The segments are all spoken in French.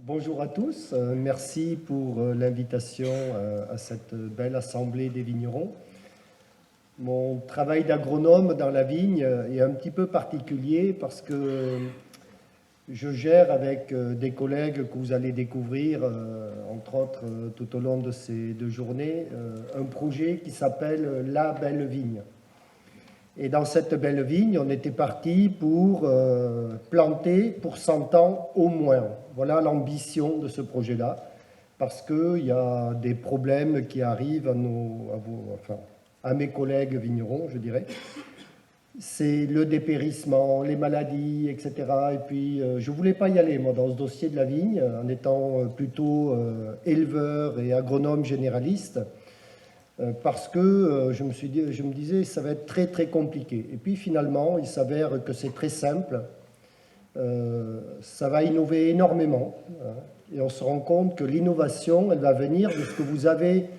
Bonjour à tous, merci pour l'invitation à cette belle assemblée des vignerons. Mon travail d'agronome dans la vigne est un petit peu particulier parce que je gère avec des collègues que vous allez découvrir, entre autres tout au long de ces 2 journées, un projet qui s'appelle La Belle Vigne. Et dans cette belle vigne, on était parti pour planter pour 100 ans au moins. Voilà l'ambition de ce projet-là, parce qu'il y a des problèmes qui arrivent à mes collègues vignerons, je dirais. C'est le dépérissement, les maladies, etc. Et puis, je ne voulais pas y aller, moi, dans ce dossier de la vigne, en étant plutôt éleveur et agronome généraliste. Parce que je me disais ça va être très très compliqué. Et puis finalement, il s'avère que c'est très simple, ça va innover énormément, et on se rend compte que l'innovation, elle va venir de ce que vous avez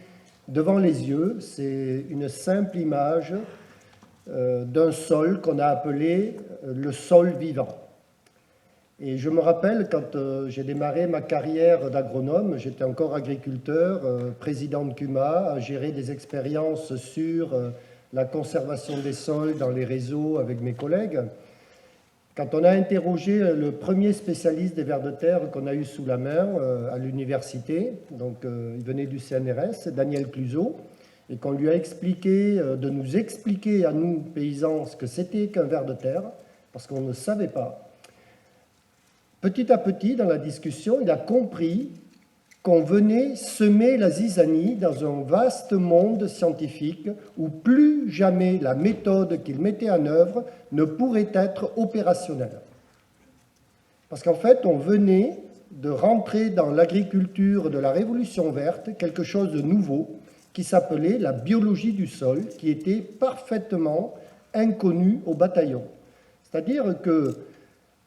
devant les yeux. C'est une simple image d'un sol qu'on a appelé le sol vivant. Et je me rappelle, quand j'ai démarré ma carrière d'agronome, j'étais encore agriculteur, président de CUMA, à gérer des expériences sur la conservation des sols dans les réseaux avec mes collègues. Quand on a interrogé le premier spécialiste des vers de terre qu'on a eu sous la main à l'université, donc il venait du CNRS, Daniel Cluzot, et qu'on lui a expliqué, de nous expliquer à nous, paysans, ce que c'était qu'un ver de terre, parce qu'on ne savait pas. Petit à petit, dans la discussion, il a compris qu'on venait semer la zizanie dans un vaste monde scientifique où plus jamais la méthode qu'il mettait en œuvre ne pourrait être opérationnelle. Parce qu'en fait, on venait de rentrer dans l'agriculture de la Révolution verte, quelque chose de nouveau, qui s'appelait la biologie du sol, qui était parfaitement inconnue au bataillon. C'est-à-dire que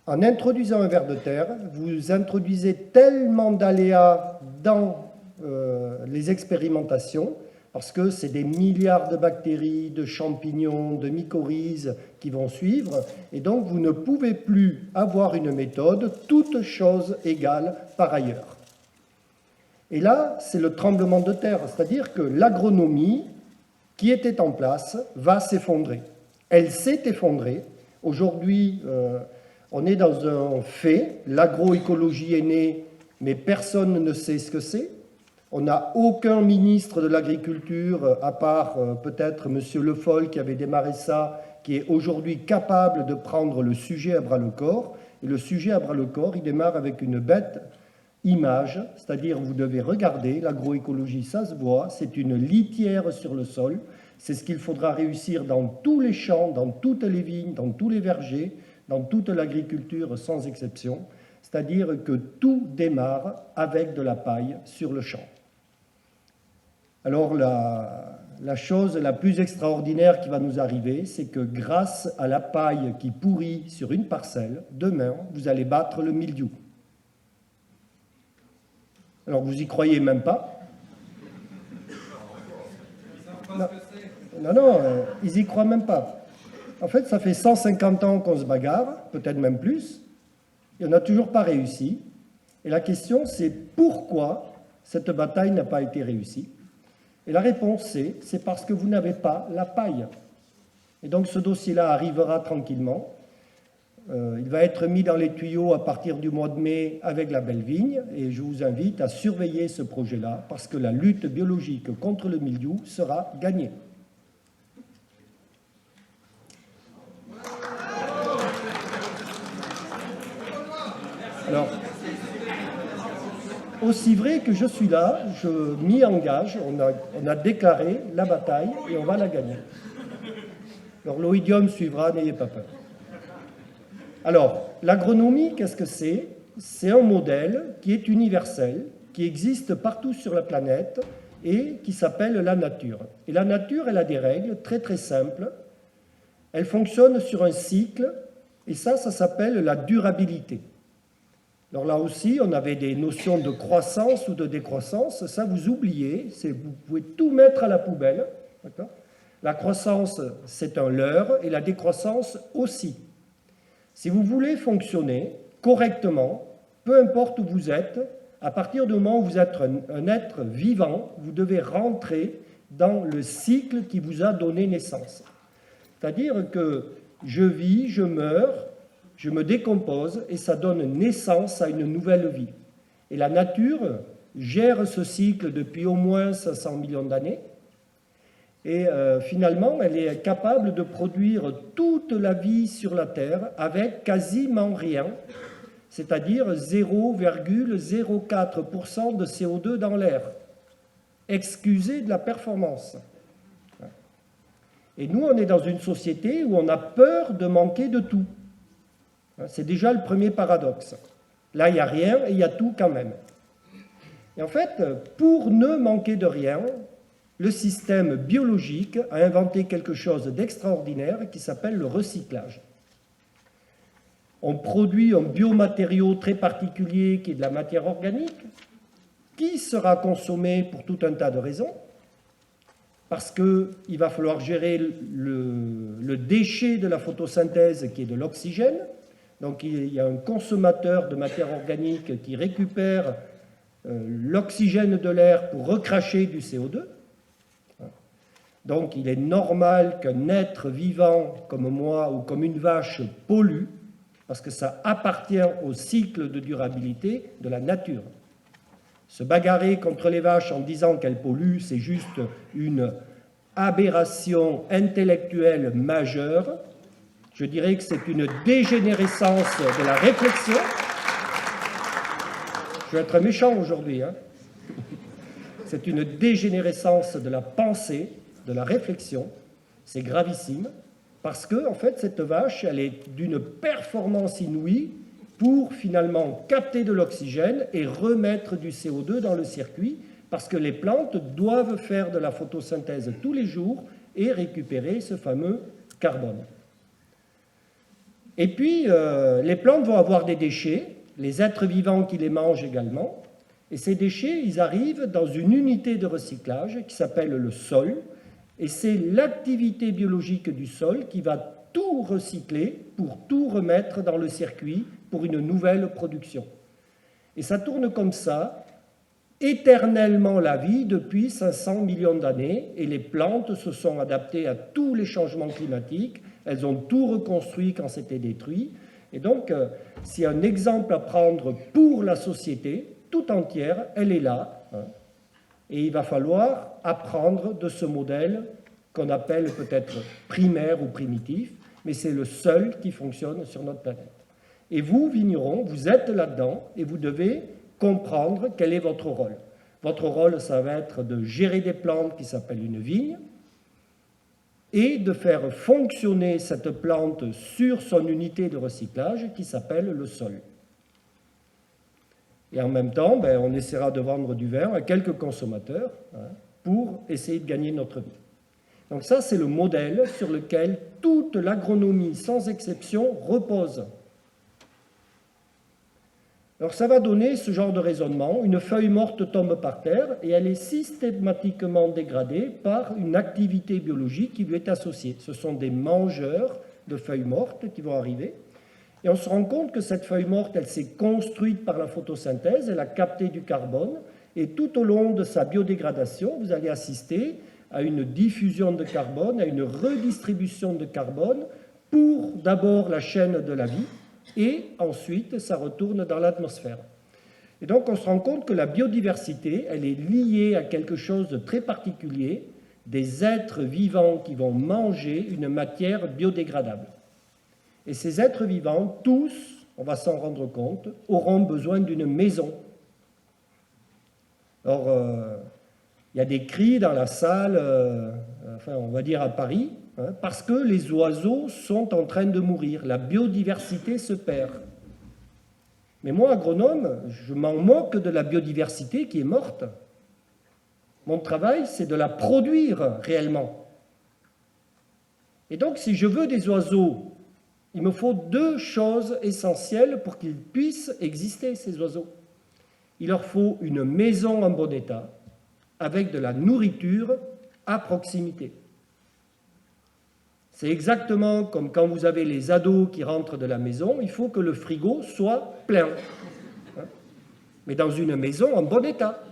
en introduisant un ver de terre, vous introduisez tellement d'aléas dans les expérimentations, parce que c'est des milliards de bactéries, de champignons, de mycorhizes qui vont suivre, et donc vous ne pouvez plus avoir une méthode, toutes choses égales par ailleurs. Et là, c'est le tremblement de terre, c'est-à-dire que l'agronomie qui était en place va s'effondrer. Elle s'est effondrée. Aujourd'hui, on est dans un fait, l'agroécologie est née, mais personne ne sait ce que c'est. On n'a aucun ministre de l'Agriculture, à part peut-être M. Le Foll qui avait démarré ça, qui est aujourd'hui capable de prendre le sujet à bras-le-corps. Et le sujet à bras-le-corps, il démarre avec une bête image, c'est-à-dire vous devez regarder, l'agroécologie, ça se voit, c'est une litière sur le sol. C'est ce qu'il faudra réussir dans tous les champs, dans toutes les vignes, dans tous les vergers, dans toute l'agriculture sans exception, c'est-à-dire que tout démarre avec de la paille sur le champ. Alors la chose la plus extraordinaire qui va nous arriver, c'est que grâce à la paille qui pourrit sur une parcelle, demain, vous allez battre le mildiou. Alors vous y croyez même pas. Non, ils y croient même pas. En fait, ça fait 150 ans qu'on se bagarre, peut-être même plus, et on n'a toujours pas réussi. Et la question, c'est pourquoi cette bataille n'a pas été réussie. Et la réponse, c'est parce que vous n'avez pas la paille. Et donc ce dossier-là arrivera tranquillement. Il va être mis dans les tuyaux à partir du mois de mai avec la belle vigne, et je vous invite à surveiller ce projet-là, parce que la lutte biologique contre le mildiou sera gagnée. Alors, aussi vrai que je suis là, je m'y engage, on a déclaré la bataille et on va la gagner. Alors l'oïdium suivra, n'ayez pas peur. Alors, l'agronomie, qu'est-ce que c'est? C'est un modèle qui est universel, qui existe partout sur la planète et qui s'appelle la nature. Et la nature, elle a des règles très très simples. Elle fonctionne sur un cycle et ça s'appelle la durabilité. Alors là aussi, on avait des notions de croissance ou de décroissance. Ça, vous oubliez, vous pouvez tout mettre à la poubelle. La croissance, c'est un leurre, et la décroissance aussi. Si vous voulez fonctionner correctement, peu importe où vous êtes, à partir du moment où vous êtes un être vivant, vous devez rentrer dans le cycle qui vous a donné naissance. C'est-à-dire que je vis, je meurs, je me décompose et ça donne naissance à une nouvelle vie. Et la nature gère ce cycle depuis au moins 500 millions d'années. Et finalement, elle est capable de produire toute la vie sur la Terre avec quasiment rien, c'est-à-dire 0,04% de CO2 dans l'air. Excusez de la performance. Et nous, on est dans une société où on a peur de manquer de tout. C'est déjà le premier paradoxe. Là, il n'y a rien et il y a tout quand même. Et en fait, pour ne manquer de rien, le système biologique a inventé quelque chose d'extraordinaire qui s'appelle le recyclage. On produit un biomatériau très particulier qui est de la matière organique, qui sera consommé pour tout un tas de raisons, parce qu'il va falloir gérer le déchet de la photosynthèse qui est de l'oxygène. Donc il y a un consommateur de matière organique qui récupère l'oxygène de l'air pour recracher du CO2. Donc il est normal qu'un être vivant comme moi ou comme une vache pollue, parce que ça appartient au cycle de durabilité de la nature. Se bagarrer contre les vaches en disant qu'elles polluent, c'est juste une aberration intellectuelle majeure. Je dirais que c'est une dégénérescence de la réflexion. Je vais être méchant aujourd'hui. C'est une dégénérescence de la pensée, de la réflexion. C'est gravissime parce que, en fait, cette vache, elle est d'une performance inouïe pour finalement capter de l'oxygène et remettre du CO2 dans le circuit, parce que les plantes doivent faire de la photosynthèse tous les jours et récupérer ce fameux carbone. Et puis, les plantes vont avoir des déchets, les êtres vivants qui les mangent également, et ces déchets, ils arrivent dans une unité de recyclage qui s'appelle le sol, et c'est l'activité biologique du sol qui va tout recycler pour tout remettre dans le circuit pour une nouvelle production. Et ça tourne comme ça, éternellement la vie depuis 500 millions d'années, et les plantes se sont adaptées à tous les changements climatiques, elles ont tout reconstruit quand c'était détruit, et donc s'il y a un exemple à prendre pour la société tout entière, elle est là, et il va falloir apprendre de ce modèle qu'on appelle peut-être primaire ou primitif, mais c'est le seul qui fonctionne sur notre planète. Et vous, vignerons, vous êtes là-dedans et vous devez comprendre quel est votre rôle. Votre rôle, ça va être de gérer des plantes qui s'appellent une vigne et de faire fonctionner cette plante sur son unité de recyclage qui s'appelle le sol. Et en même temps, on essaiera de vendre du vin à quelques consommateurs pour essayer de gagner notre vie. Donc ça, c'est le modèle sur lequel toute l'agronomie, sans exception, repose. Alors ça va donner ce genre de raisonnement. Une feuille morte tombe par terre et elle est systématiquement dégradée par une activité biologique qui lui est associée. Ce sont des mangeurs de feuilles mortes qui vont arriver. Et on se rend compte que cette feuille morte, elle s'est construite par la photosynthèse, elle a capté du carbone, et tout au long de sa biodégradation, vous allez assister à une diffusion de carbone, à une redistribution de carbone pour d'abord la chaîne de la vie, et ensuite ça retourne dans l'atmosphère. Et donc on se rend compte que la biodiversité, elle est liée à quelque chose de très particulier, des êtres vivants qui vont manger une matière biodégradable. Et ces êtres vivants, tous, on va s'en rendre compte, auront besoin d'une maison. Alors, il y a des cris dans la salle, on va dire à Paris, parce que les oiseaux sont en train de mourir, la biodiversité se perd. Mais moi, agronome, je m'en moque de la biodiversité qui est morte. Mon travail, c'est de la produire réellement. Et donc, si je veux des oiseaux, il me faut deux choses essentielles pour qu'ils puissent exister, ces oiseaux. Il leur faut une maison en bon état, avec de la nourriture à proximité. C'est exactement comme quand vous avez les ados qui rentrent de la maison, il faut que le frigo soit plein. mais dans une maison en bon état.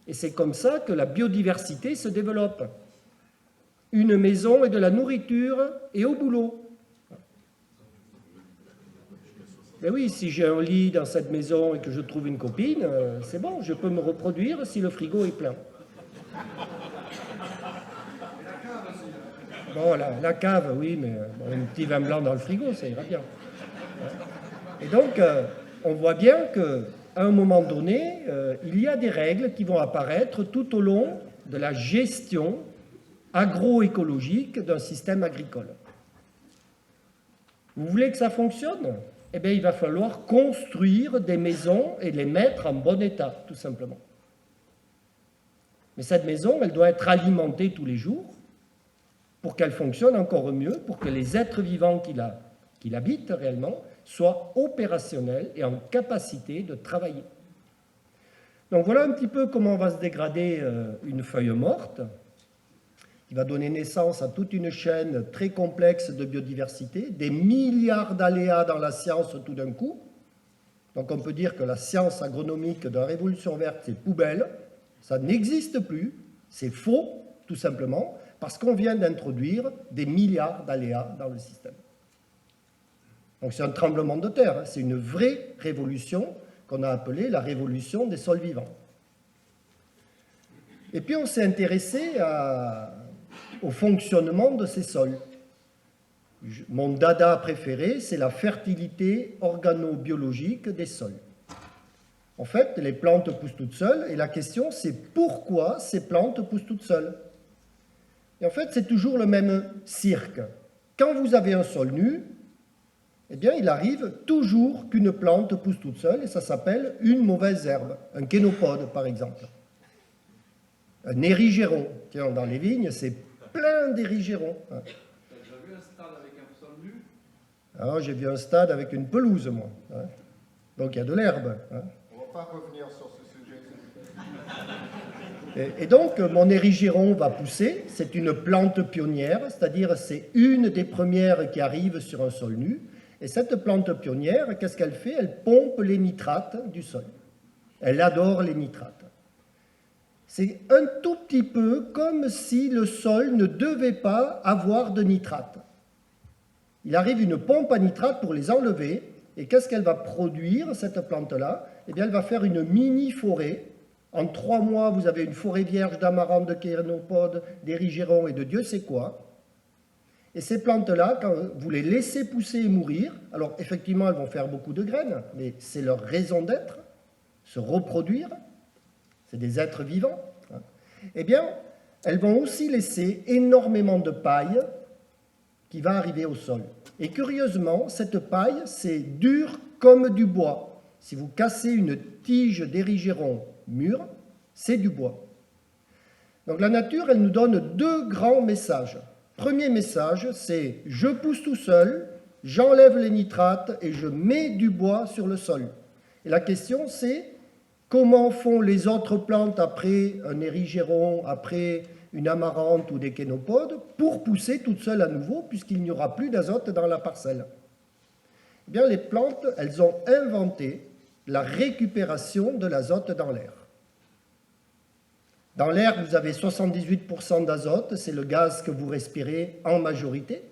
Et c'est comme ça que la biodiversité se développe. Une maison et de la nourriture et au boulot. Mais oui, si j'ai un lit dans cette maison et que je trouve une copine, c'est bon, je peux me reproduire si le frigo est plein. Bon, la cave, oui, mais bon, un petit vin blanc dans le frigo, ça ira bien. Et donc, on voit bien qu'à un moment donné, il y a des règles qui vont apparaître tout au long de la gestion agroécologique d'un système agricole. Vous voulez que ça fonctionne? Eh bien, il va falloir construire des maisons et les mettre en bon état, tout simplement. Mais cette maison, elle doit être alimentée tous les jours pour qu'elle fonctionne encore mieux, pour que les êtres vivants qui l'habitent réellement soient opérationnels et en capacité de travailler. Donc voilà un petit peu comment va se dégrader une feuille morte, qui va donner naissance à toute une chaîne très complexe de biodiversité, des milliards d'aléas dans la science tout d'un coup. Donc on peut dire que la science agronomique de la Révolution verte, c'est poubelle, ça n'existe plus, c'est faux, tout simplement, parce qu'on vient d'introduire des milliards d'aléas dans le système. Donc c'est un tremblement de terre, c'est une vraie révolution qu'on a appelée la révolution des sols vivants. Et puis on s'est intéressé au fonctionnement de ces sols. Mon dada préféré, c'est la fertilité organobiologique des sols. En fait, les plantes poussent toutes seules, et la question, c'est pourquoi ces plantes poussent toutes seules. Et en fait, c'est toujours le même cirque. Quand vous avez un sol nu, eh bien, il arrive toujours qu'une plante pousse toute seule, et ça s'appelle une mauvaise herbe, un kénopode, par exemple. Un érigéron. Tiens, dans les vignes, c'est plein d'érigérons. Tu as déjà vu un stade avec un sol nu? Alors, j'ai vu un stade avec une pelouse, moi. Donc, il y a de l'herbe. On ne va pas revenir sur ce sujet. Et donc, mon érigéron va pousser. C'est une plante pionnière, c'est-à-dire c'est une des premières qui arrive sur un sol nu. Et cette plante pionnière, qu'est-ce qu'elle fait? Elle pompe les nitrates du sol. Elle adore les nitrates. C'est un tout petit peu comme si le sol ne devait pas avoir de nitrates. Il arrive une pompe à nitrates pour les enlever, et qu'est-ce qu'elle va produire, cette plante-là? Eh bien, elle va faire une mini-forêt. En 3 mois, vous avez une forêt vierge d'amarante, de kénopodes, d'érigérons et de Dieu sait quoi. Et ces plantes-là, quand vous les laissez pousser et mourir, alors effectivement, elles vont faire beaucoup de graines, mais c'est leur raison d'être, se reproduire. C'est des êtres vivants, eh bien, elles vont aussi laisser énormément de paille qui va arriver au sol. Et curieusement, cette paille, c'est dur comme du bois. Si vous cassez une tige d'érigéron mûre, c'est du bois. Donc la nature, elle nous donne 2 grands messages. Premier message, c'est « je pousse tout seul, j'enlève les nitrates et je mets du bois sur le sol ». Et la question, c'est comment font les autres plantes après un érigéron, après une amarante ou des kénopodes, pour pousser toutes seules à nouveau, puisqu'il n'y aura plus d'azote dans la parcelle? Eh bien, les plantes, elles ont inventé la récupération de l'azote dans l'air. Dans l'air, vous avez 78% d'azote, c'est le gaz que vous respirez en majorité.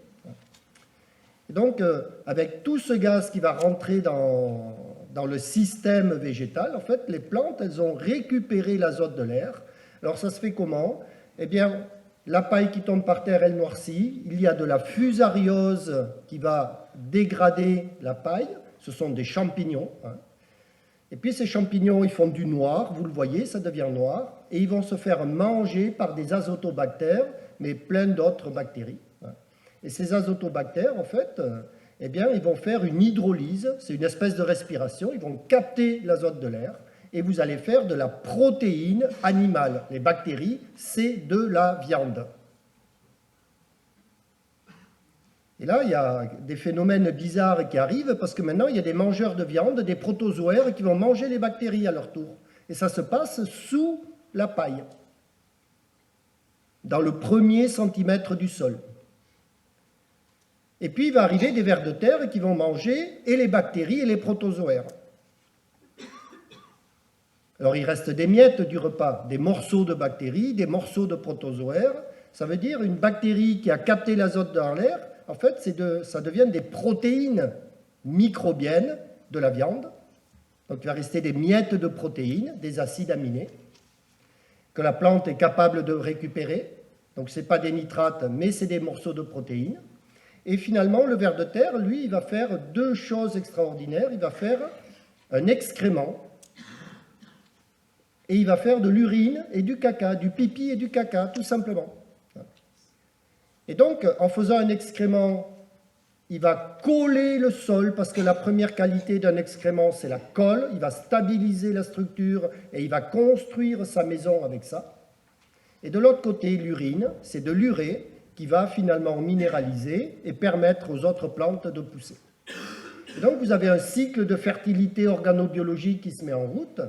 Et donc, avec tout ce gaz qui va rentrer dans le système végétal, en fait, les plantes, elles ont récupéré l'azote de l'air. Alors, ça se fait comment? Eh bien, la paille qui tombe par terre, elle noircit. Il y a de la fusariose qui va dégrader la paille. Ce sont des champignons. Et puis, ces champignons, ils font du noir. Vous le voyez, ça devient noir. Et ils vont se faire manger par des azotobactères, mais plein d'autres bactéries. Et ces azotobactères, en fait, eh bien, ils vont faire une hydrolyse, c'est une espèce de respiration, ils vont capter l'azote de l'air, et vous allez faire de la protéine animale. Les bactéries, c'est de la viande. Et là, il y a des phénomènes bizarres qui arrivent, parce que maintenant, il y a des mangeurs de viande, des protozoaires, qui vont manger les bactéries à leur tour. Et ça se passe sous la paille, dans le 1er centimètre du sol. Et puis, il va arriver des vers de terre qui vont manger et les bactéries et les protozoaires. Alors il reste des miettes du repas, des morceaux de bactéries, des morceaux de protozoaires. Ça veut dire une bactérie qui a capté l'azote dans l'air, en fait, ça devient des protéines microbiennes de la viande. Donc il va rester des miettes de protéines, des acides aminés, que la plante est capable de récupérer. Donc ce n'est pas des nitrates, mais c'est des morceaux de protéines. Et finalement, le ver de terre, lui, il va faire deux choses extraordinaires. Il va faire un excrément, et il va faire de l'urine et du caca, du pipi et du caca, tout simplement. Et donc, en faisant un excrément, il va coller le sol, parce que la première qualité d'un excrément, c'est la colle. Il va stabiliser la structure et il va construire sa maison avec ça. Et de l'autre côté, l'urine, c'est de l'urée qui va finalement minéraliser et permettre aux autres plantes de pousser. Et donc, vous avez un cycle de fertilité organobiologique qui se met en route,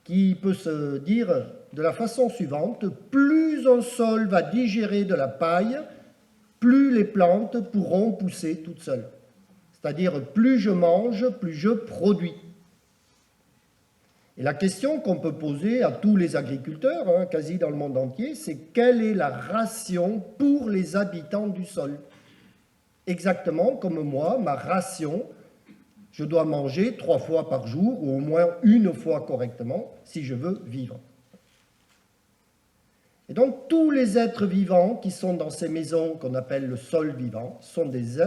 qui peut se dire de la façon suivante: plus un sol va digérer de la paille, plus les plantes pourront pousser toutes seules. C'est-à-dire, plus je mange, plus je produis. Et la question qu'on peut poser à tous les agriculteurs, quasi dans le monde entier, c'est quelle est la ration pour les habitants du sol? Exactement comme moi, ma ration, je dois manger 3 fois par jour, ou au moins une fois correctement, si je veux vivre. Et donc, tous les êtres vivants qui sont dans ces maisons qu'on appelle le sol vivant sont des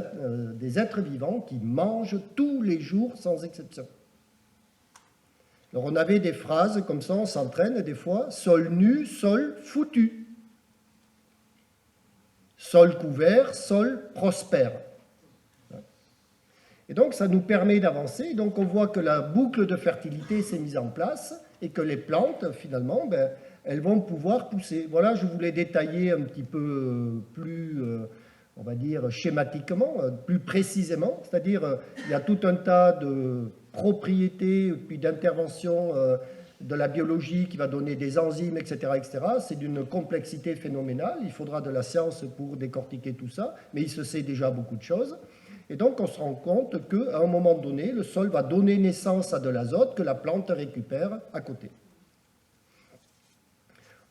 êtres vivants qui mangent tous les jours sans exception. Alors, on avait des phrases comme ça, on s'entraîne des fois: sol nu, sol foutu. Sol couvert, sol prospère. Et donc, ça nous permet d'avancer. Donc, on voit que la boucle de fertilité s'est mise en place et que les plantes, finalement, elles vont pouvoir pousser. Voilà, je voulais détailler un petit peu plus, on va dire, schématiquement, plus précisément. C'est-à-dire, il y a tout un tas de propriétés, puis d'interventions de la biologie qui va donner des enzymes, etc., etc. C'est d'une complexité phénoménale. Il faudra de la science pour décortiquer tout ça, mais il se sait déjà beaucoup de choses. Et donc, on se rend compte qu'à un moment donné, le sol va donner naissance à de l'azote que la plante récupère à côté.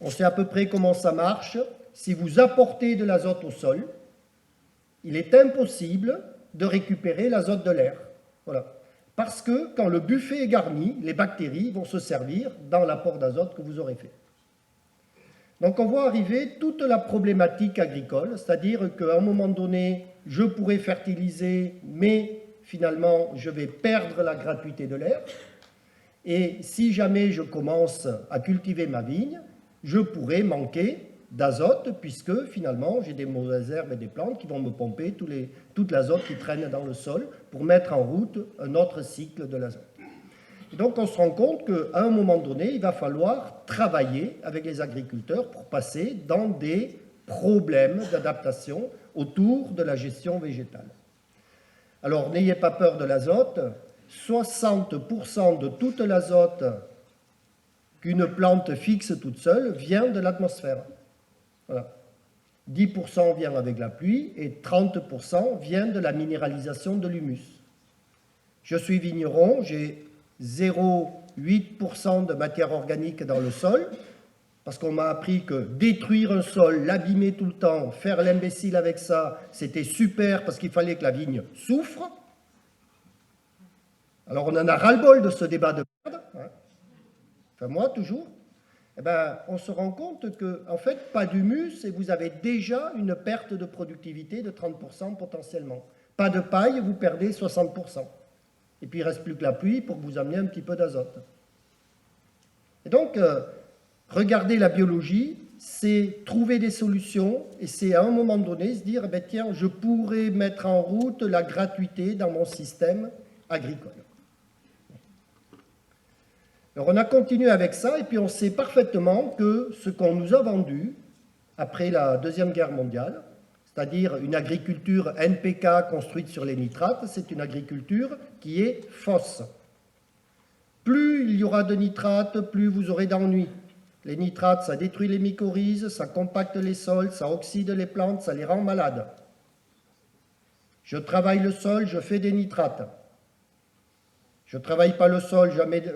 On sait à peu près comment ça marche. Si vous apportez de l'azote au sol, il est impossible de récupérer l'azote de l'air. Voilà. Parce que quand le buffet est garni, les bactéries vont se servir dans l'apport d'azote que vous aurez fait. Donc on voit arriver toute la problématique agricole, c'est-à-dire qu'à un moment donné, je pourrais fertiliser, mais finalement, je vais perdre la gratuité de l'air. Et si jamais je commence à cultiver ma vigne, je pourrais manquer d'azote, puisque finalement, j'ai des mauvaises herbes et des plantes qui vont me pomper toute l'azote qui traîne dans le sol pour mettre en route un autre cycle de l'azote. Et donc, on se rend compte qu'à un moment donné, il va falloir travailler avec les agriculteurs pour passer dans des problèmes d'adaptation autour de la gestion végétale. Alors, n'ayez pas peur de l'azote. 60% de toute l'azote qu'une plante fixe toute seule vient de l'atmosphère. Voilà. 10% vient avec la pluie et 30% vient de la minéralisation de l'humus. Je suis vigneron, j'ai 0,8% de matière organique dans le sol, parce qu'on m'a appris que détruire un sol, l'abîmer tout le temps, faire l'imbécile avec ça, c'était super parce qu'il fallait que la vigne souffre. Alors on en a ras-le-bol de ce débat de merde, enfin moi toujours. Eh ben, on se rend compte qu'en fait, pas d'humus et vous avez déjà une perte de productivité de 30% potentiellement. Pas de paille, vous perdez 60%. Et puis il ne reste plus que la pluie pour vous amener un petit peu d'azote. Et donc, regarder la biologie, c'est trouver des solutions et c'est à un moment donné se dire, tiens, je pourrais mettre en route la gratuité dans mon système agricole. Alors on a continué avec ça et puis on sait parfaitement que ce qu'on nous a vendu après la Deuxième Guerre mondiale, c'est-à-dire une agriculture NPK construite sur les nitrates, c'est une agriculture qui est fausse. Plus il y aura de nitrates, plus vous aurez d'ennuis. Les nitrates, ça détruit les mycorhizes, ça compacte les sols, ça oxyde les plantes, ça les rend malades. Je travaille le sol, je fais des nitrates. Je ne travaille pas le sol,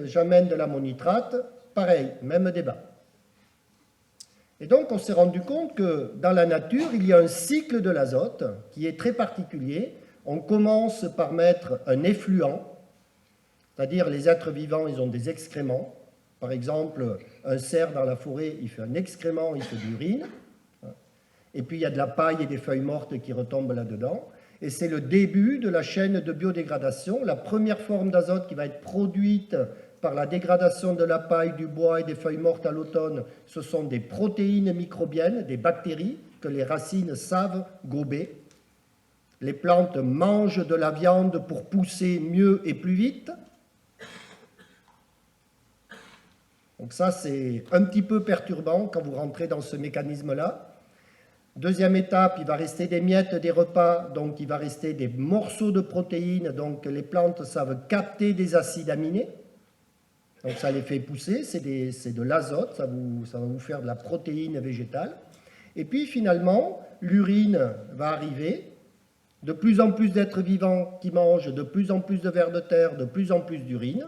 j'amène de l'ammonitrate, pareil, même débat. Et donc, on s'est rendu compte que dans la nature, il y a un cycle de l'azote qui est très particulier. On commence par mettre un effluent, c'est-à-dire les êtres vivants, ils ont des excréments. Par exemple, un cerf dans la forêt, il fait un excrément, il fait de l'urine. Et puis, il y a de la paille et des feuilles mortes qui retombent là-dedans. Et c'est le début de la chaîne de biodégradation. La première forme d'azote qui va être produite par la dégradation de la paille, du bois et des feuilles mortes à l'automne, ce sont des protéines microbiennes, des bactéries que les racines savent gober. Les plantes mangent de la viande pour pousser mieux et plus vite. Donc ça, c'est un petit peu perturbant quand vous rentrez dans ce mécanisme-là. Deuxième étape, il va rester des miettes des repas, donc il va rester des morceaux de protéines, donc les plantes savent capter des acides aminés. Donc ça les fait pousser, c'est de l'azote, ça va vous faire de la protéine végétale. Et puis finalement, l'urine va arriver, de plus en plus d'êtres vivants qui mangent de plus en plus de vers de terre, de plus en plus d'urine.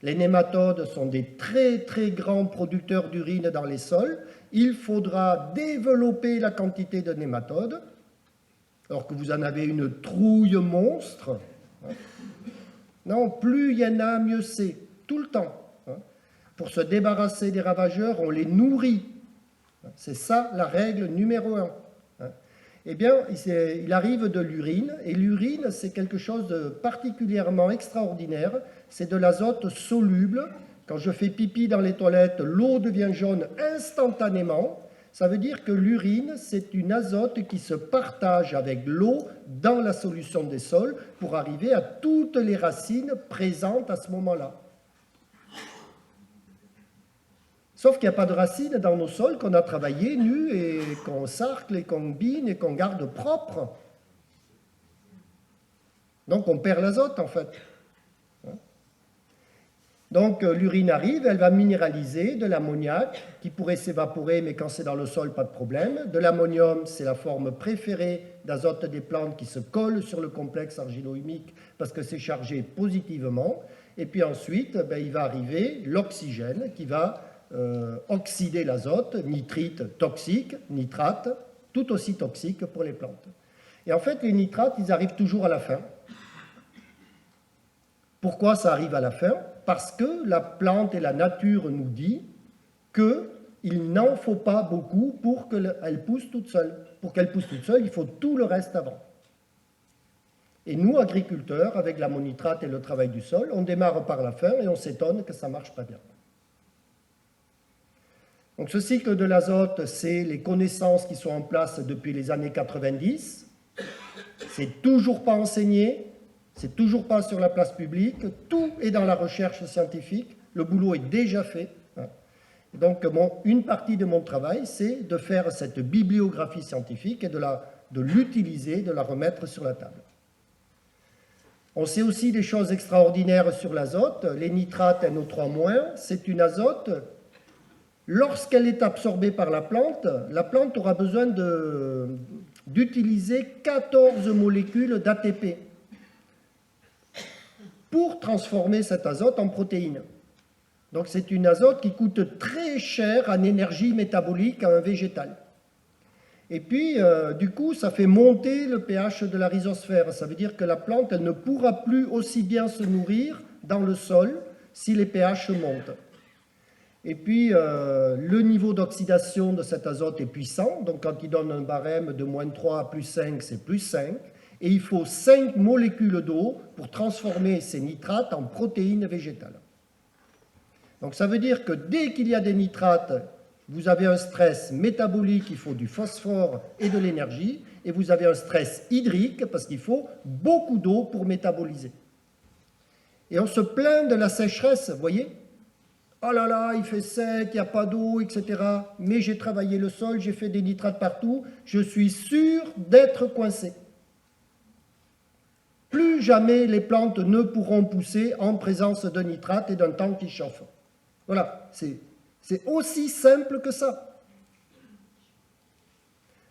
Les nématodes sont des très très grands producteurs d'urine dans les sols. Il faudra développer la quantité de nématodes, alors que vous en avez une trouille monstre. Non, plus il y en a, mieux c'est. Tout le temps. Pour se débarrasser des ravageurs, on les nourrit. C'est ça la règle numéro 1. Eh bien, il arrive de l'urine, et l'urine, c'est quelque chose de particulièrement extraordinaire. C'est de l'azote soluble. Quand je fais pipi dans les toilettes, l'eau devient jaune instantanément. Ça veut dire que l'urine, c'est une azote qui se partage avec l'eau dans la solution des sols pour arriver à toutes les racines présentes à ce moment-là. Sauf qu'il n'y a pas de racines dans nos sols qu'on a travaillés nus et qu'on sarcle et qu'on bine et qu'on garde propres. Donc on perd l'azote en fait. Donc l'urine arrive, elle va minéraliser de l'ammoniac qui pourrait s'évaporer, mais quand c'est dans le sol, pas de problème. De l'ammonium, c'est la forme préférée d'azote des plantes qui se colle sur le complexe argilo-humique parce que c'est chargé positivement. Et puis ensuite, il va arriver l'oxygène qui va oxyder l'azote, nitrite toxique, nitrate, tout aussi toxique pour les plantes. Et en fait, les nitrates, ils arrivent toujours à la fin. Pourquoi ça arrive à la fin? Parce que la plante et la nature nous dit qu'il n'en faut pas beaucoup pour qu'elle pousse toute seule. Pour qu'elle pousse toute seule, il faut tout le reste avant. Et nous, agriculteurs, avec l'ammonitrate et le travail du sol, on démarre par la fin et on s'étonne que ça ne marche pas bien. Donc ce cycle de l'azote, c'est les connaissances qui sont en place depuis les années 90. C'est toujours pas enseigné, c'est toujours pas sur la place publique, tout est dans la recherche scientifique, le boulot est déjà fait. Et donc une partie de mon travail, c'est de faire cette bibliographie scientifique et de l'utiliser, de la remettre sur la table. On sait aussi des choses extraordinaires sur l'azote. Les nitrates NO3-, c'est une azote. Lorsqu'elle est absorbée par la plante aura besoin d'utiliser 14 molécules d'ATP pour transformer cet azote en protéines. Donc c'est une azote qui coûte très cher en énergie métabolique à un végétal. Et puis, du coup, ça fait monter le pH de la rhizosphère. Ça veut dire que la plante, elle ne pourra plus aussi bien se nourrir dans le sol si les pH montent. Et puis, le niveau d'oxydation de cet azote est puissant. Donc, quand il donne un barème de -3 à +5, c'est +5. Et il faut 5 molécules d'eau pour transformer ces nitrates en protéines végétales. Donc, ça veut dire que dès qu'il y a des nitrates, vous avez un stress métabolique, il faut du phosphore et de l'énergie. Et vous avez un stress hydrique parce qu'il faut beaucoup d'eau pour métaboliser. Et on se plaint de la sécheresse, vous voyez ? Oh là là, il fait sec, il n'y a pas d'eau, etc. Mais j'ai travaillé le sol, j'ai fait des nitrates partout, je suis sûr d'être coincé. Plus jamais les plantes ne pourront pousser en présence de nitrates et d'un temps qui chauffe. Voilà, c'est aussi simple que ça.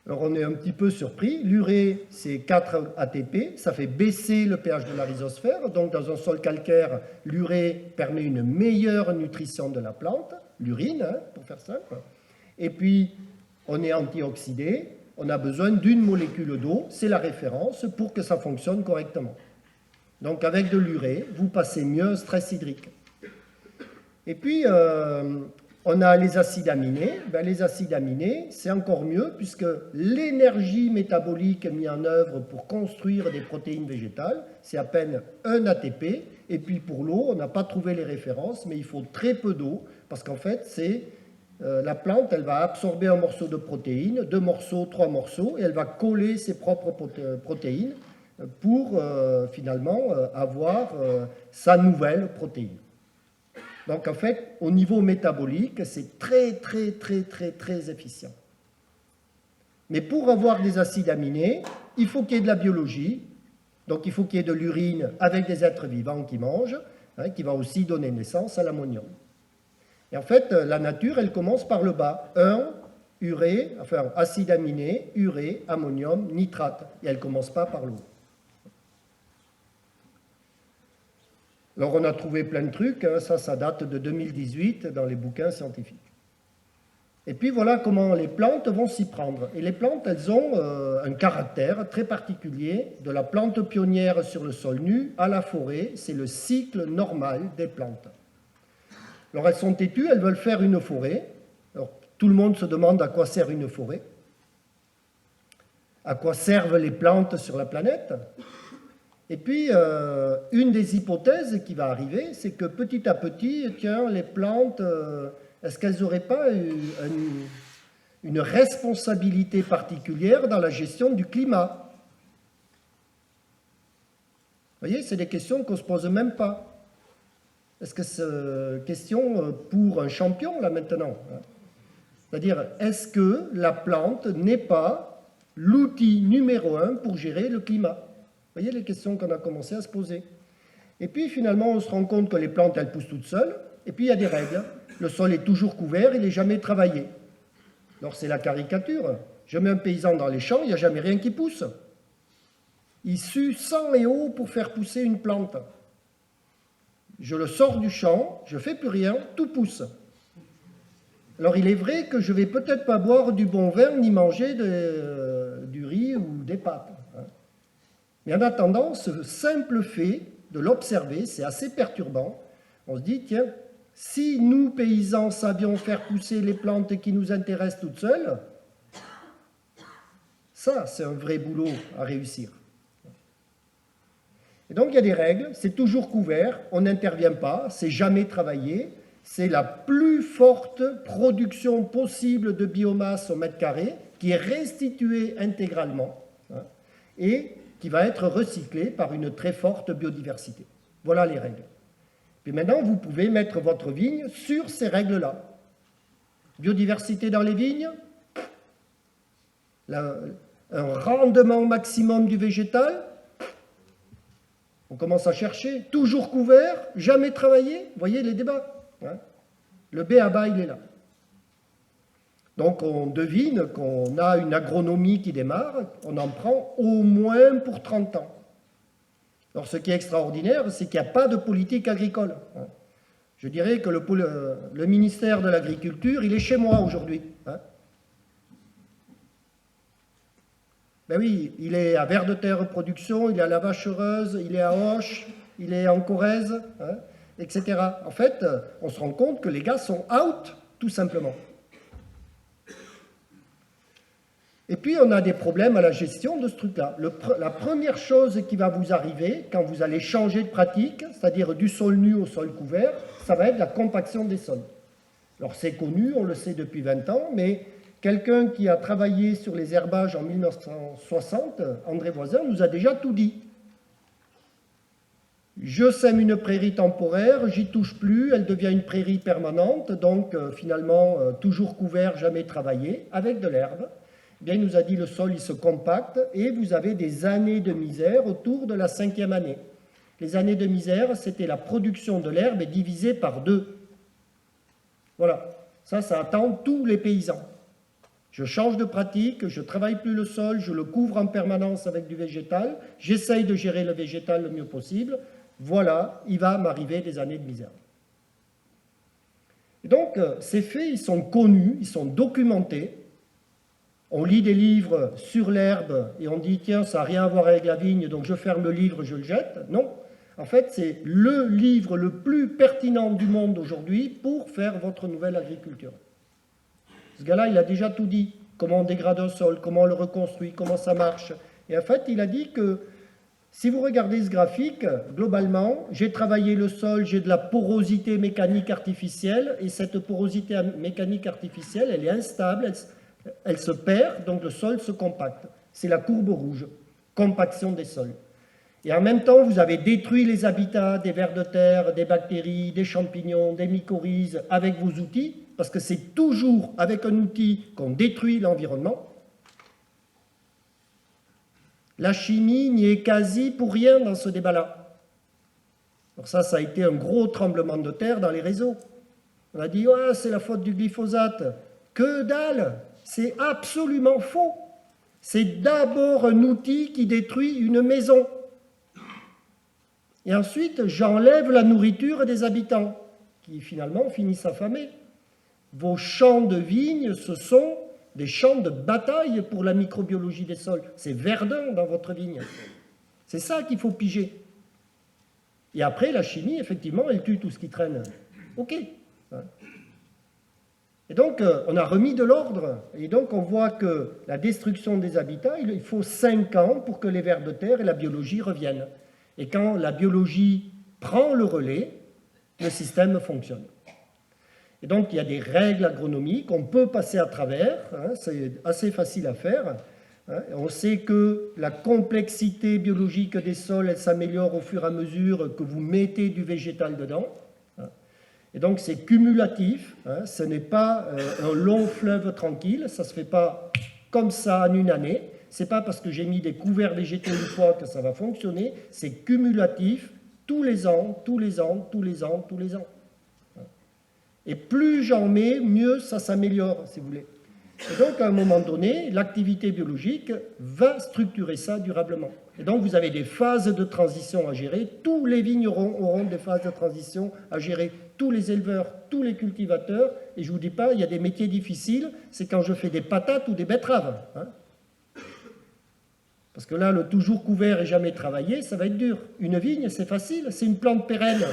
Alors on est un petit peu surpris. L'urée, c'est 4 ATP, ça fait baisser le pH de la rhizosphère. Donc dans un sol calcaire, l'urée permet une meilleure nutrition de la plante, l'urine, hein, pour faire simple. Et puis, on est antioxydé, on a besoin d'une molécule d'eau, c'est la référence pour que ça fonctionne correctement. Donc avec de l'urée, vous passez mieux un stress hydrique. Et puis, on a les acides aminés. Ben, les acides aminés, c'est encore mieux puisque l'énergie métabolique mise en œuvre pour construire des protéines végétales, c'est à peine 1 ATP. Et puis pour l'eau, on n'a pas trouvé les références, mais il faut très peu d'eau parce qu'en fait, c'est la plante, elle va absorber un morceau de protéines, 2 morceaux, 3 morceaux, et elle va coller ses propres protéines pour finalement avoir sa nouvelle protéine. Donc en fait, au niveau métabolique, c'est très efficient. Mais pour avoir des acides aminés, il faut qu'il y ait de la biologie, donc il faut qu'il y ait de l'urine avec des êtres vivants qui mangent, hein, qui va aussi donner naissance à l'ammonium. Et en fait, la nature, elle commence par le bas. Urée, enfin acide aminé, urée, ammonium, nitrate. Et elle ne commence pas par l'eau. Alors on a trouvé plein de trucs, hein, ça date de 2018 dans les bouquins scientifiques. Et puis voilà comment les plantes vont s'y prendre. Et les plantes, elles ont un caractère très particulier, de la plante pionnière sur le sol nu à la forêt, c'est le cycle normal des plantes. Alors elles sont têtues, elles veulent faire une forêt. Alors tout le monde se demande à quoi sert une forêt. À quoi servent les plantes sur la planète? Et puis, une des hypothèses qui va arriver, c'est que petit à petit, tiens, les plantes, est-ce qu'elles n'auraient pas une responsabilité particulière dans la gestion du climat? Vous voyez, c'est des questions qu'on ne se pose même pas. Est-ce que c'est une question pour un champion, là, maintenant? C'est-à-dire, est-ce que la plante n'est pas l'outil numéro 1 pour gérer le climat? Vous voyez les questions qu'on a commencé à se poser. Et puis finalement, on se rend compte que les plantes, elles poussent toutes seules. Et puis il y a des règles. Le sol est toujours couvert, il n'est jamais travaillé. Alors c'est la caricature. Je mets un paysan dans les champs, il n'y a jamais rien qui pousse. Il sue sang et eau pour faire pousser une plante. Je le sors du champ, je ne fais plus rien, tout pousse. Alors il est vrai que je ne vais peut-être pas boire du bon vin ni manger du riz ou des pâtes. Mais en attendant, ce simple fait de l'observer, c'est assez perturbant. On se dit, tiens, si nous, paysans, savions faire pousser les plantes qui nous intéressent toutes seules, ça, c'est un vrai boulot à réussir. Et donc, il y a des règles, c'est toujours couvert, on n'intervient pas, c'est jamais travaillé, c'est la plus forte production possible de biomasse au mètre carré qui est restituée intégralement. Et qui va être recyclé par une très forte biodiversité. Voilà les règles. Puis maintenant, vous pouvez mettre votre vigne sur ces règles-là. Biodiversité dans les vignes, un rendement maximum du végétal, on commence à chercher, toujours couvert, jamais travaillé, vous voyez les débats. Hein? Le b.a.-ba, il est là. Donc on devine qu'on a une agronomie qui démarre, on en prend au moins pour 30 ans. Alors ce qui est extraordinaire, c'est qu'il n'y a pas de politique agricole. Je dirais que le ministère de l'Agriculture, il est chez moi aujourd'hui. Ben oui, il est à Vers de Terre Production, il est à la Vachereuse, il est à Auch, il est en Corrèze, etc. En fait, on se rend compte que les gars sont out, tout simplement. Et puis, on a des problèmes à la gestion de ce truc-là. La première chose qui va vous arriver quand vous allez changer de pratique, c'est-à-dire du sol nu au sol couvert, ça va être la compaction des sols. Alors, c'est connu, on le sait depuis 20 ans, mais quelqu'un qui a travaillé sur les herbages en 1960, André Voisin, nous a déjà tout dit. Je sème une prairie temporaire, j'y touche plus, elle devient une prairie permanente, donc finalement, toujours couvert, jamais travaillé, avec de l'herbe. Bien, il nous a dit le sol il se compacte et vous avez des années de misère autour de la 5e année. Les années de misère, c'était la production de l'herbe divisée par 2. Voilà, ça attend tous les paysans. Je change de pratique, je ne travaille plus le sol, je le couvre en permanence avec du végétal, j'essaye de gérer le végétal le mieux possible. Voilà, il va m'arriver des années de misère. Et donc, ces faits, ils sont connus, ils sont documentés. On lit des livres sur l'herbe et on dit, tiens, ça n'a rien à voir avec la vigne, donc je ferme le livre, je le jette. Non, en fait, c'est le livre le plus pertinent du monde aujourd'hui pour faire votre nouvelle agriculture. Ce gars-là, il a déjà tout dit. Comment on dégrade un sol, comment on le reconstruit, comment ça marche. Et en fait, il a dit que si vous regardez ce graphique, globalement, j'ai travaillé le sol, j'ai de la porosité mécanique artificielle, et cette porosité mécanique artificielle, elle est instable, elle se perd, donc le sol se compacte. C'est la courbe rouge, compaction des sols. Et en même temps, vous avez détruit les habitats des vers de terre, des bactéries, des champignons, des mycorhizes avec vos outils, parce que c'est toujours avec un outil qu'on détruit l'environnement. La chimie n'y est quasi pour rien dans ce débat-là. Alors ça a été un gros tremblement de terre dans les réseaux. On a dit, ouais, c'est la faute du glyphosate. Que dalle! C'est absolument faux. C'est d'abord un outil qui détruit une maison. Et ensuite, j'enlève la nourriture des habitants, qui finalement finissent affamés. Vos champs de vignes, ce sont des champs de bataille pour la microbiologie des sols. C'est verdun dans votre vigne. C'est ça qu'il faut piger. Et après, la chimie, effectivement, elle tue tout ce qui traîne. OK. Et donc, on a remis de l'ordre. Et donc, on voit que la destruction des habitats, il faut 5 ans pour que les vers de terre et la biologie reviennent. Et quand la biologie prend le relais, le système fonctionne. Et donc, il y a des règles agronomiques, on peut passer à travers, c'est assez facile à faire. On sait que la complexité biologique des sols, elle s'améliore au fur et à mesure que vous mettez du végétal dedans. Et donc, c'est cumulatif, ce n'est pas un long fleuve tranquille, ça ne se fait pas comme ça en une année. Ce n'est pas parce que j'ai mis des couverts végétaux une fois que ça va fonctionner, c'est cumulatif, tous les ans, tous les ans, tous les ans, tous les ans. Et plus j'en mets, mieux ça s'améliore, si vous voulez. Et donc, à un moment donné, l'activité biologique va structurer ça durablement. Et donc, vous avez des phases de transition à gérer. Tous les vignerons auront des phases de transition à gérer. Tous les éleveurs, tous les cultivateurs. Et je ne vous dis pas, il y a des métiers difficiles. C'est quand je fais des patates ou des betteraves. Parce que là, le toujours couvert et jamais travaillé, ça va être dur. Une vigne, c'est facile, c'est une plante pérenne.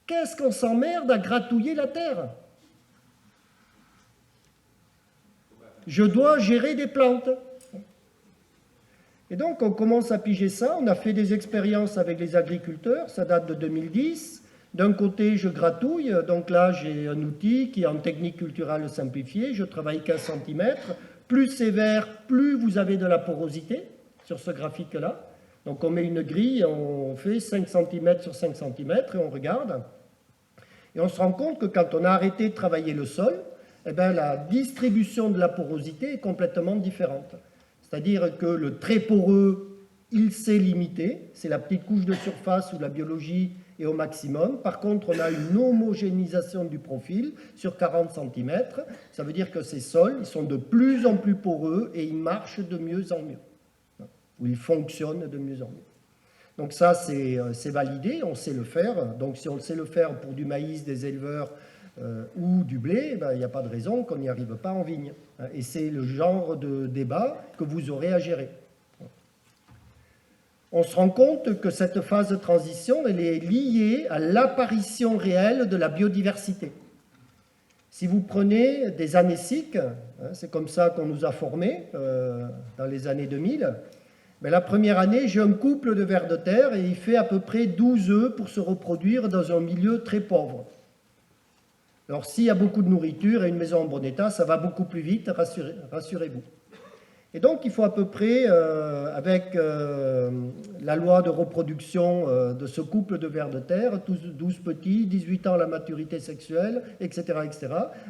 Qu'est-ce qu'on s'emmerde à gratouiller la terre? Je dois gérer des plantes. Et donc, on commence à piger ça. On a fait des expériences avec les agriculteurs. Ça date de 2010. D'un côté, je gratouille. Donc là, j'ai un outil qui est en technique culturelle simplifiée. Je travaille 15 cm. Plus c'est vert, plus vous avez de la porosité sur ce graphique-là. Donc, on met une grille, on fait 5 cm sur 5 cm et on regarde. Et on se rend compte que quand on a arrêté de travailler le sol, eh bien, la distribution de la porosité est complètement différente. C'est-à-dire que le très poreux, il s'est limité. C'est la petite couche de surface où la biologie est au maximum. Par contre, on a une homogénéisation du profil sur 40 cm. Ça veut dire que ces sols, ils sont de plus en plus poreux et ils marchent de mieux en mieux. Ou ils fonctionnent de mieux en mieux. Donc ça, c'est validé, on sait le faire. Donc si on sait le faire pour du maïs, des éleveurs ou du blé, il n'y a pas de raison qu'on n'y arrive pas en vigne. Et c'est le genre de débat que vous aurez à gérer. On se rend compte que cette phase de transition, elle est liée à l'apparition réelle de la biodiversité. Si vous prenez des anéciques, c'est comme ça qu'on nous a formés dans les années 2000, mais la première année, j'ai un couple de vers de terre et il fait à peu près 12 œufs pour se reproduire dans un milieu très pauvre. Alors, s'il y a beaucoup de nourriture et une maison en bon état, ça va beaucoup plus vite, rassurez-vous. Et donc, il faut à peu près, avec la loi de reproduction de ce couple de vers de terre, 12 petits, 18 ans la maturité sexuelle, etc., etc.,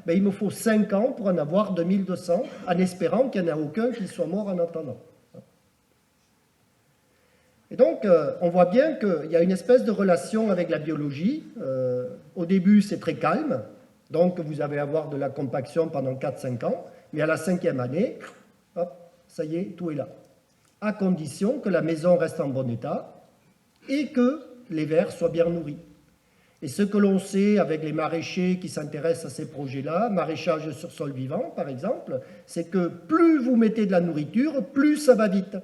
il me faut 5 ans pour en avoir 2200, en espérant qu'il n'y en a aucun qui soit mort en attendant. Et donc, on voit bien qu'il y a une espèce de relation avec la biologie. Au début, c'est très calme. Donc, vous allez avoir de la compaction pendant 4-5 ans, mais à la 5e année, hop, ça y est, tout est là. À condition que la maison reste en bon état et que les vers soient bien nourris. Et ce que l'on sait avec les maraîchers qui s'intéressent à ces projets-là, maraîchage sur sol vivant par exemple, c'est que plus vous mettez de la nourriture, plus ça va vite.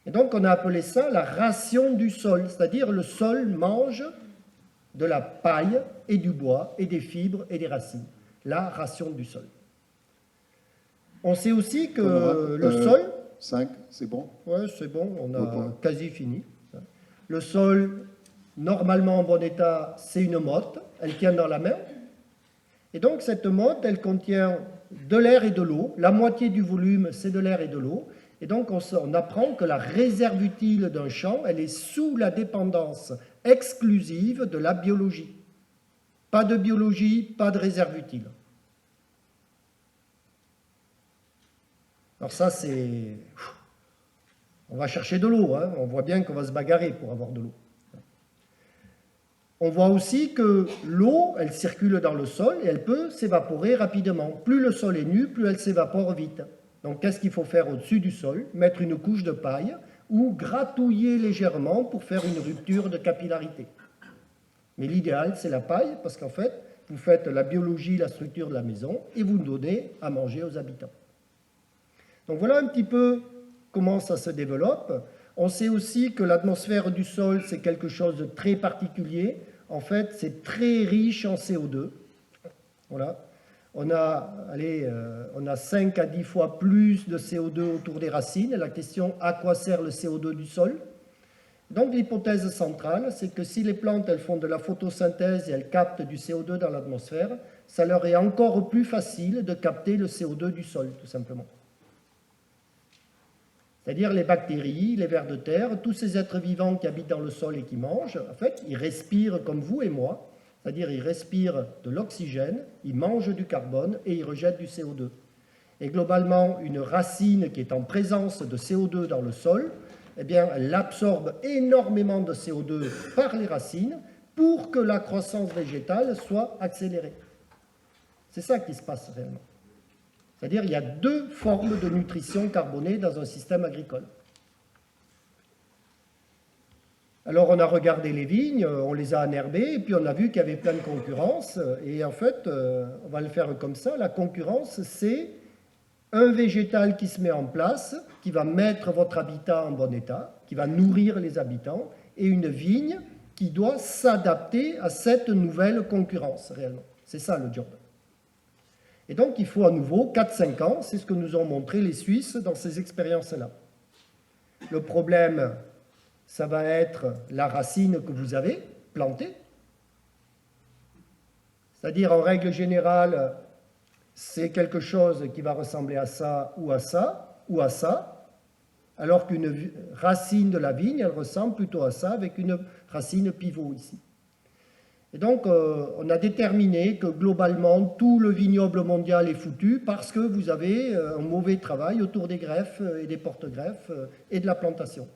Et donc on a appelé ça la ration du sol, c'est-à-dire le sol mange de la paille et du bois et des fibres et des racines. La ration du sol. On sait aussi que le sol... 5, c'est bon? Oui, c'est bon, on a quasi fini. Le sol, normalement en bon état, c'est une motte, elle tient dans la main. Et donc cette motte, elle contient de l'air et de l'eau. La moitié du volume, c'est de l'air et de l'eau. Et donc on apprend que la réserve utile d'un champ, elle est sous la dépendance exclusive de la biologie. Pas de biologie, pas de réserve utile. Alors ça, c'est... On va chercher de l'eau, hein. On voit bien qu'on va se bagarrer pour avoir de l'eau. On voit aussi que l'eau, elle circule dans le sol et elle peut s'évaporer rapidement. Plus le sol est nu, plus elle s'évapore vite. Donc qu'est-ce qu'il faut faire au-dessus du sol? Mettre une couche de paille ou gratouiller légèrement pour faire une rupture de capillarité. Mais l'idéal, c'est la paille, parce qu'en fait, vous faites la biologie, la structure de la maison, et vous donnez à manger aux habitants. Donc voilà un petit peu comment ça se développe. On sait aussi que l'atmosphère du sol, c'est quelque chose de très particulier. En fait, c'est très riche en CO2. Voilà. On a 5 à 10 fois plus de CO2 autour des racines. La question, à quoi sert le CO2 du sol? Donc l'hypothèse centrale, c'est que si les plantes elles font de la photosynthèse et elles captent du CO2 dans l'atmosphère, ça leur est encore plus facile de capter le CO2 du sol, tout simplement. C'est-à-dire les bactéries, les vers de terre, tous ces êtres vivants qui habitent dans le sol et qui mangent, en fait, ils respirent comme vous et moi, c'est-à-dire ils respirent de l'oxygène, ils mangent du carbone et ils rejettent du CO2. Et globalement, une racine qui est en présence de CO2 dans le sol, eh bien, elle absorbe énormément de CO2 par les racines pour que la croissance végétale soit accélérée. C'est ça qui se passe réellement. C'est-à-dire qu'il y a 2 formes de nutrition carbonée dans un système agricole. Alors on a regardé les vignes, on les a enherbées, et puis on a vu qu'il y avait plein de concurrence. Et en fait, on va le faire comme ça. La concurrence, c'est un végétal qui se met en place, qui va mettre votre habitat en bon état, qui va nourrir les habitants, et une vigne qui doit s'adapter à cette nouvelle concurrence, réellement. C'est ça le job. Et donc il faut à nouveau 4-5 ans, c'est ce que nous ont montré les Suisses dans ces expériences-là. Le problème, ça va être la racine que vous avez plantée. C'est-à-dire, en règle générale, c'est quelque chose qui va ressembler à ça, ou à ça, ou à ça, alors qu'une racine de la vigne, elle ressemble plutôt à ça, avec une racine pivot ici. Et donc, on a déterminé que globalement, tout le vignoble mondial est foutu parce que vous avez un mauvais travail autour des greffes et des porte-greffes et de la plantation.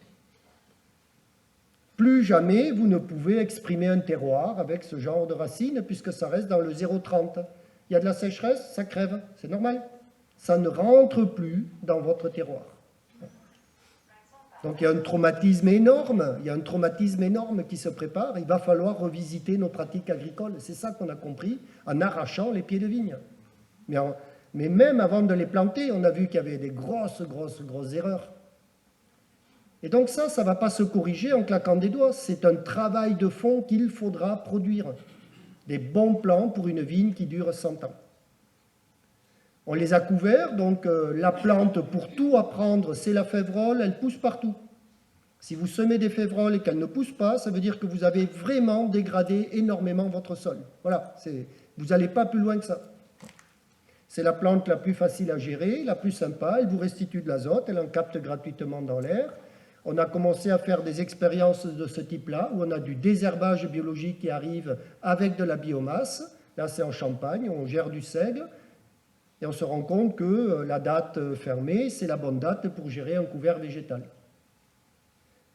Plus jamais vous ne pouvez exprimer un terroir avec ce genre de racines puisque ça reste dans le 0,30. Il y a de la sécheresse, ça crève, c'est normal. Ça ne rentre plus dans votre terroir. Donc il y a un traumatisme énorme, qui se prépare. Il va falloir revisiter nos pratiques agricoles. C'est ça qu'on a compris en arrachant les pieds de vigne. Mais même avant de les planter, on a vu qu'il y avait des grosses erreurs. Et donc ça ne va pas se corriger en claquant des doigts. C'est un travail de fond qu'il faudra produire. Des bons plans pour une vigne qui dure 100 ans. On les a couverts, donc la plante, pour tout apprendre, c'est la févrole, elle pousse partout. Si vous semez des févroles et qu'elles ne poussent pas, ça veut dire que vous avez vraiment dégradé énormément votre sol. Voilà, vous n'allez pas plus loin que ça. C'est la plante la plus facile à gérer, la plus sympa, elle vous restitue de l'azote, elle en capte gratuitement dans l'air. On a commencé à faire des expériences de ce type-là, où on a du désherbage biologique qui arrive avec de la biomasse. Là, c'est en Champagne, on gère du seigle. Et on se rend compte que la date fermée, c'est la bonne date pour gérer un couvert végétal.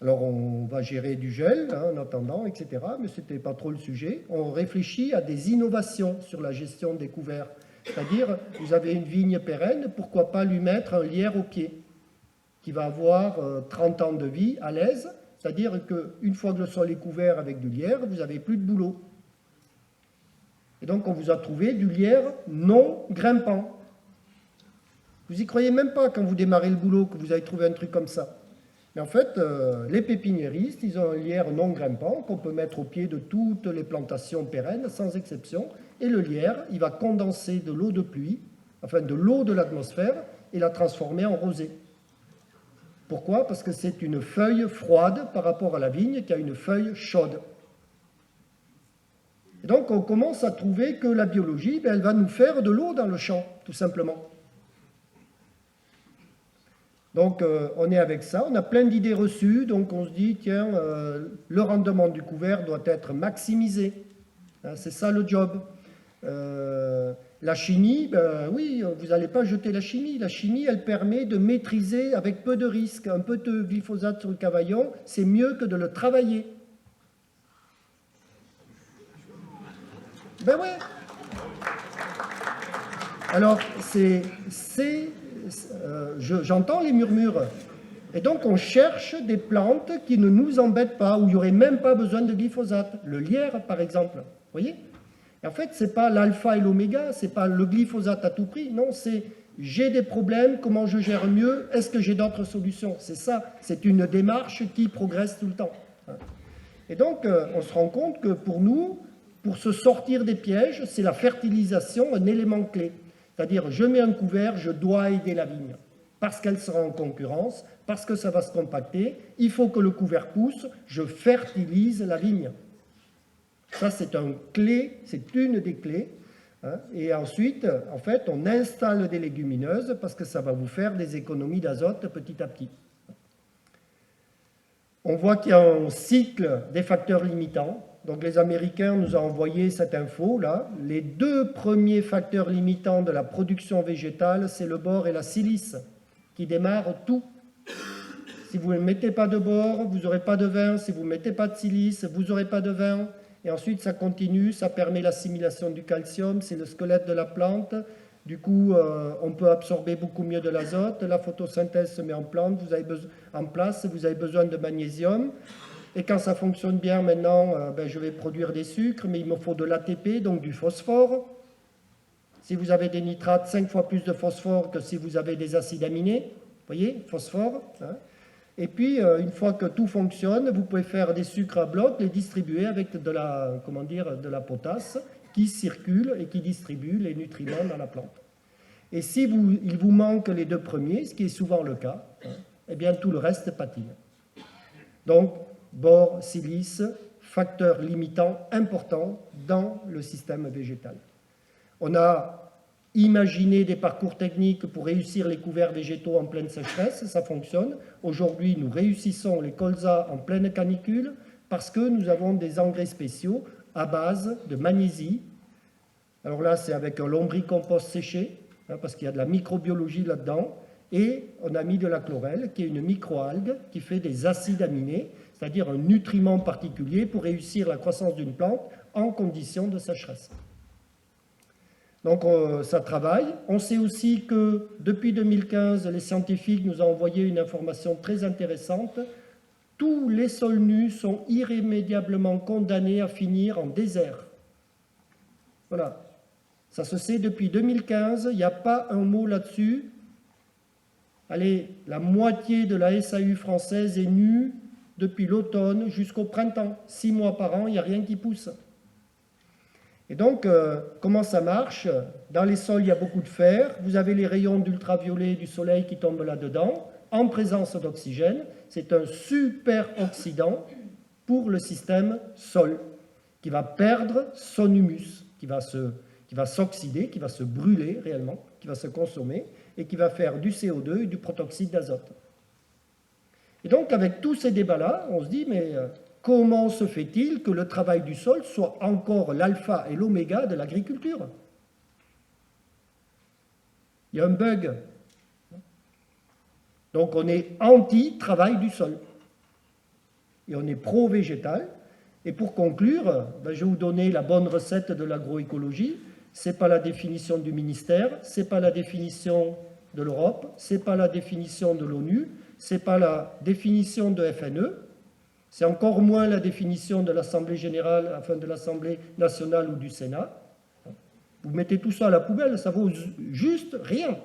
Alors on va gérer du gel hein, en attendant, etc. Mais ce n'était pas trop le sujet. On réfléchit à des innovations sur la gestion des couverts. C'est-à-dire, vous avez une vigne pérenne, pourquoi pas lui mettre un lierre au pied qui va avoir 30 ans de vie à l'aise. C'est-à-dire qu'une fois que le sol est couvert avec du lierre, vous n'avez plus de boulot. Et donc on vous a trouvé du lierre non grimpant. Vous n'y croyez même pas quand vous démarrez le boulot que vous avez trouvé un truc comme ça. Mais en fait, les pépiniéristes, ils ont un lierre non grimpant qu'on peut mettre au pied de toutes les plantations pérennes, sans exception. Et le lierre, il va condenser de l'eau de pluie, enfin de l'eau de l'atmosphère, et la transformer en rosée. Pourquoi? Parce que c'est une feuille froide par rapport à la vigne qui a une feuille chaude. Et donc on commence à trouver que la biologie, elle va nous faire de l'eau dans le champ, tout simplement. Donc on est avec ça, on a plein d'idées reçues, donc on se dit, tiens, le rendement du couvert doit être maximisé. Hein, c'est ça le job. La chimie, ben, oui, vous n'allez pas jeter la chimie. La chimie, elle permet de maîtriser avec peu de risques. Un peu de glyphosate sur le cavaillon, c'est mieux que de le travailler. Ben ouais. Alors, j'entends les murmures. Et donc, on cherche des plantes qui ne nous embêtent pas, où il n'y aurait même pas besoin de glyphosate. Le lierre, par exemple. Vous voyez? Et en fait, ce n'est pas l'alpha et l'oméga, ce n'est pas le glyphosate à tout prix. Non, c'est j'ai des problèmes, comment je gère mieux, est-ce que j'ai d'autres solutions? C'est ça, c'est une démarche qui progresse tout le temps. Et donc, on se rend compte que pour nous, pour se sortir des pièges, c'est la fertilisation un élément clé. C'est-à-dire, je mets un couvert, je dois aider la vigne. Parce qu'elle sera en concurrence, parce que ça va se compacter, il faut que le couvert pousse, je fertilise la vigne. Ça, c'est une des clés. Hein. Et ensuite, en fait, on installe des légumineuses parce que ça va vous faire des économies d'azote petit à petit. On voit qu'il y a un cycle des facteurs limitants. Donc les Américains nous ont envoyé cette info-là. Les 2 premiers facteurs limitants de la production végétale, c'est le bore et la silice, qui démarrent tout. Si vous ne mettez pas de bore, vous n'aurez pas de vin. Si vous ne mettez pas de silice, vous n'aurez pas de vin. Et ensuite, ça continue, ça permet l'assimilation du calcium, c'est le squelette de la plante. Du coup, on peut absorber beaucoup mieux de l'azote. La photosynthèse se met en place, vous avez besoin de magnésium. Et quand ça fonctionne bien, maintenant, je vais produire des sucres, mais il me faut de l'ATP, donc du phosphore. Si vous avez des nitrates, 5 fois plus de phosphore que si vous avez des acides aminés. Vous voyez, phosphore. Hein. Et puis, une fois que tout fonctionne, vous pouvez faire des sucres à bloc, les distribuer avec de la potasse qui circule et qui distribue les nutriments dans la plante. Et si il vous manque les 2 premiers, ce qui est souvent le cas, hein, eh bien tout le reste patine. Donc, bore, silice, facteur limitant important dans le système végétal. On a imaginé des parcours techniques pour réussir les couverts végétaux en pleine sécheresse, ça fonctionne. Aujourd'hui, nous réussissons les colzas en pleine canicule parce que nous avons des engrais spéciaux à base de magnésie. Alors là, c'est avec un lombricompost séché, hein, parce qu'il y a de la microbiologie là-dedans, et on a mis de la chlorelle, qui est une microalgue qui fait des acides aminés, c'est-à-dire un nutriment particulier pour réussir la croissance d'une plante en conditions de sécheresse. Donc ça travaille. On sait aussi que depuis 2015, les scientifiques nous ont envoyé une information très intéressante. Tous les sols nus sont irrémédiablement condamnés à finir en désert. Voilà. Ça se sait depuis 2015, il n'y a pas un mot là-dessus. Allez, la moitié de la SAU française est nue depuis l'automne jusqu'au printemps. 6 mois par an, il n'y a rien qui pousse. Et donc, comment ça marche? Dans les sols, il y a beaucoup de fer. Vous avez les rayons d'ultraviolet du soleil qui tombent là-dedans, en présence d'oxygène. C'est un super oxydant pour le système sol, qui va perdre son humus, qui va s'oxyder, qui va se brûler réellement, qui va se consommer, et qui va faire du CO2 et du protoxyde d'azote. Et donc, avec tous ces débats-là, on se dit, mais comment se fait-il que le travail du sol soit encore l'alpha et l'oméga de l'agriculture? Il y a un bug. Donc, on est anti-travail du sol. et on est pro-végétal. Et pour conclure, ben, je vais vous donner la bonne recette de l'agroécologie. Ce n'est pas la définition du ministère, ce n'est pas la définition de l'Europe, ce n'est pas la définition de l'ONU, ce n'est pas la définition de FNE, c'est encore moins la définition de l'Assemblée générale, enfin de l'Assemblée nationale ou du Sénat. Vous mettez tout ça à la poubelle, ça vaut juste rien.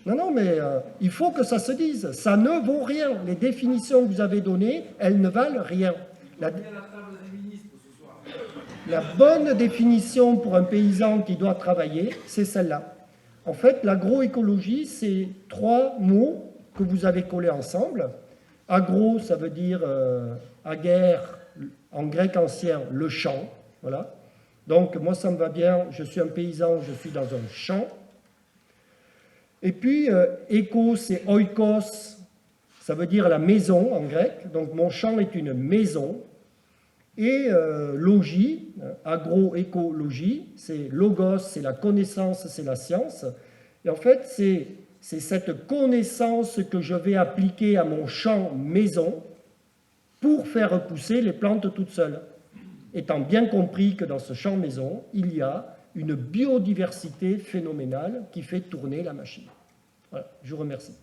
Non, mais il faut que ça se dise. Ça ne vaut rien. Les définitions que vous avez données, elles ne valent rien. La bonne définition pour un paysan qui doit travailler, c'est celle-là. En fait, l'agroécologie, c'est 3 mots que vous avez collés ensemble. Agro, ça veut dire aguerre, en grec ancien, le champ. Voilà. Donc, moi, ça me va bien. Je suis un paysan, je suis dans un champ. Et puis, éco, c'est oikos, ça veut dire la maison en grec. Donc, mon champ est une maison. Et logie, agroécologie, c'est logos, c'est la connaissance, c'est la science. Et en fait, c'est cette connaissance que je vais appliquer à mon champ maison pour faire repousser les plantes toutes seules. Étant bien compris que dans ce champ maison, il y a une biodiversité phénoménale qui fait tourner la machine. Voilà, je vous remercie.